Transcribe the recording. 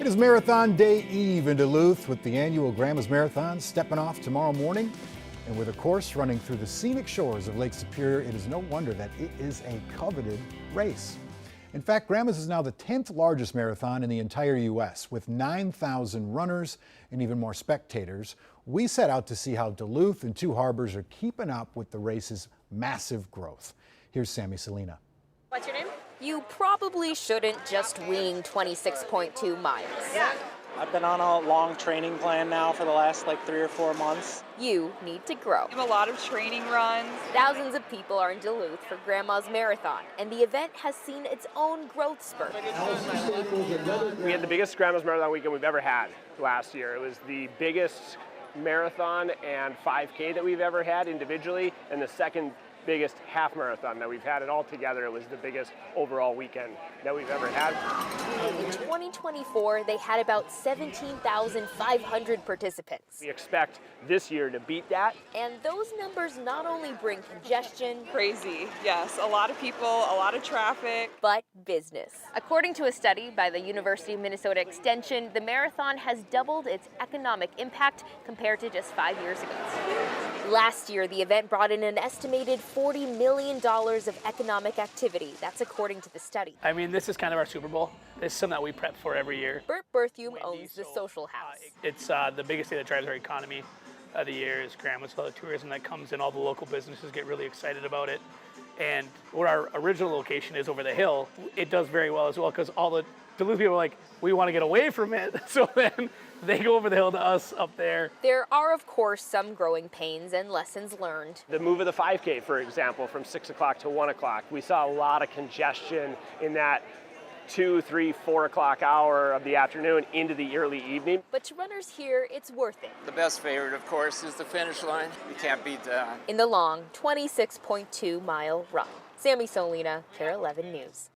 It is Marathon Day Eve in Duluth with the annual Grandma's Marathon stepping off tomorrow morning. And with a course running through the scenic shores of Lake Superior, it is no wonder that it is a coveted race. In fact, Grandma's is now the 10th largest marathon in the entire U.S. with 9,000 runners and even more spectators. We set out to see how Duluth and Two Harbors are keeping up with the race's massive growth. Here's Sammy Salina. What's your name? You probably shouldn't just wing 26.2 miles. Yeah. I've been on a long training plan now for the last 3 or 4 months. You need to grow. We have a lot of training runs. Thousands of people are in Duluth for Grandma's Marathon, and the event has seen its own growth spurt. We had the biggest Grandma's Marathon weekend we've ever had last year. It was the biggest marathon and 5K that we've ever had individually, and the second biggest half marathon that we've had, and all together it was the biggest overall weekend that we've ever had. In 2024, they had about 17,500 participants. We expect this year to beat that. And those numbers not only bring congestion, Crazy, yes. A lot of people, a lot of traffic. but business. According to a study by the University of Minnesota Extension, the marathon has doubled its economic impact compared to just 5 years ago. Last year, the event brought in an estimated $40 million of economic activity. That's according to the study. I mean, this is kind of our Super Bowl. This is something that we prep for every year. Bert Berthume owns the Social House. It's the biggest thing that drives our economy of the year is Grandma's. All the tourism that comes in, all the local businesses get really excited about it. And where our original location is over the hill, it does very well as well because all the Duluth people are like, we want to get away from it. So then they go over the hill to us up there. There are, of course, some growing pains and lessons learned. The move of the 5K, for example, from 6 o'clock to 1 o'clock, we saw a lot of congestion in that 2, 3, 4 o'clock hour of the afternoon into the early evening. But to runners here, it's worth it. The best favorite, of course, is the finish line. You can't beat that. In the long 26.2 mile run. Sammy Solina, KARE 11 News.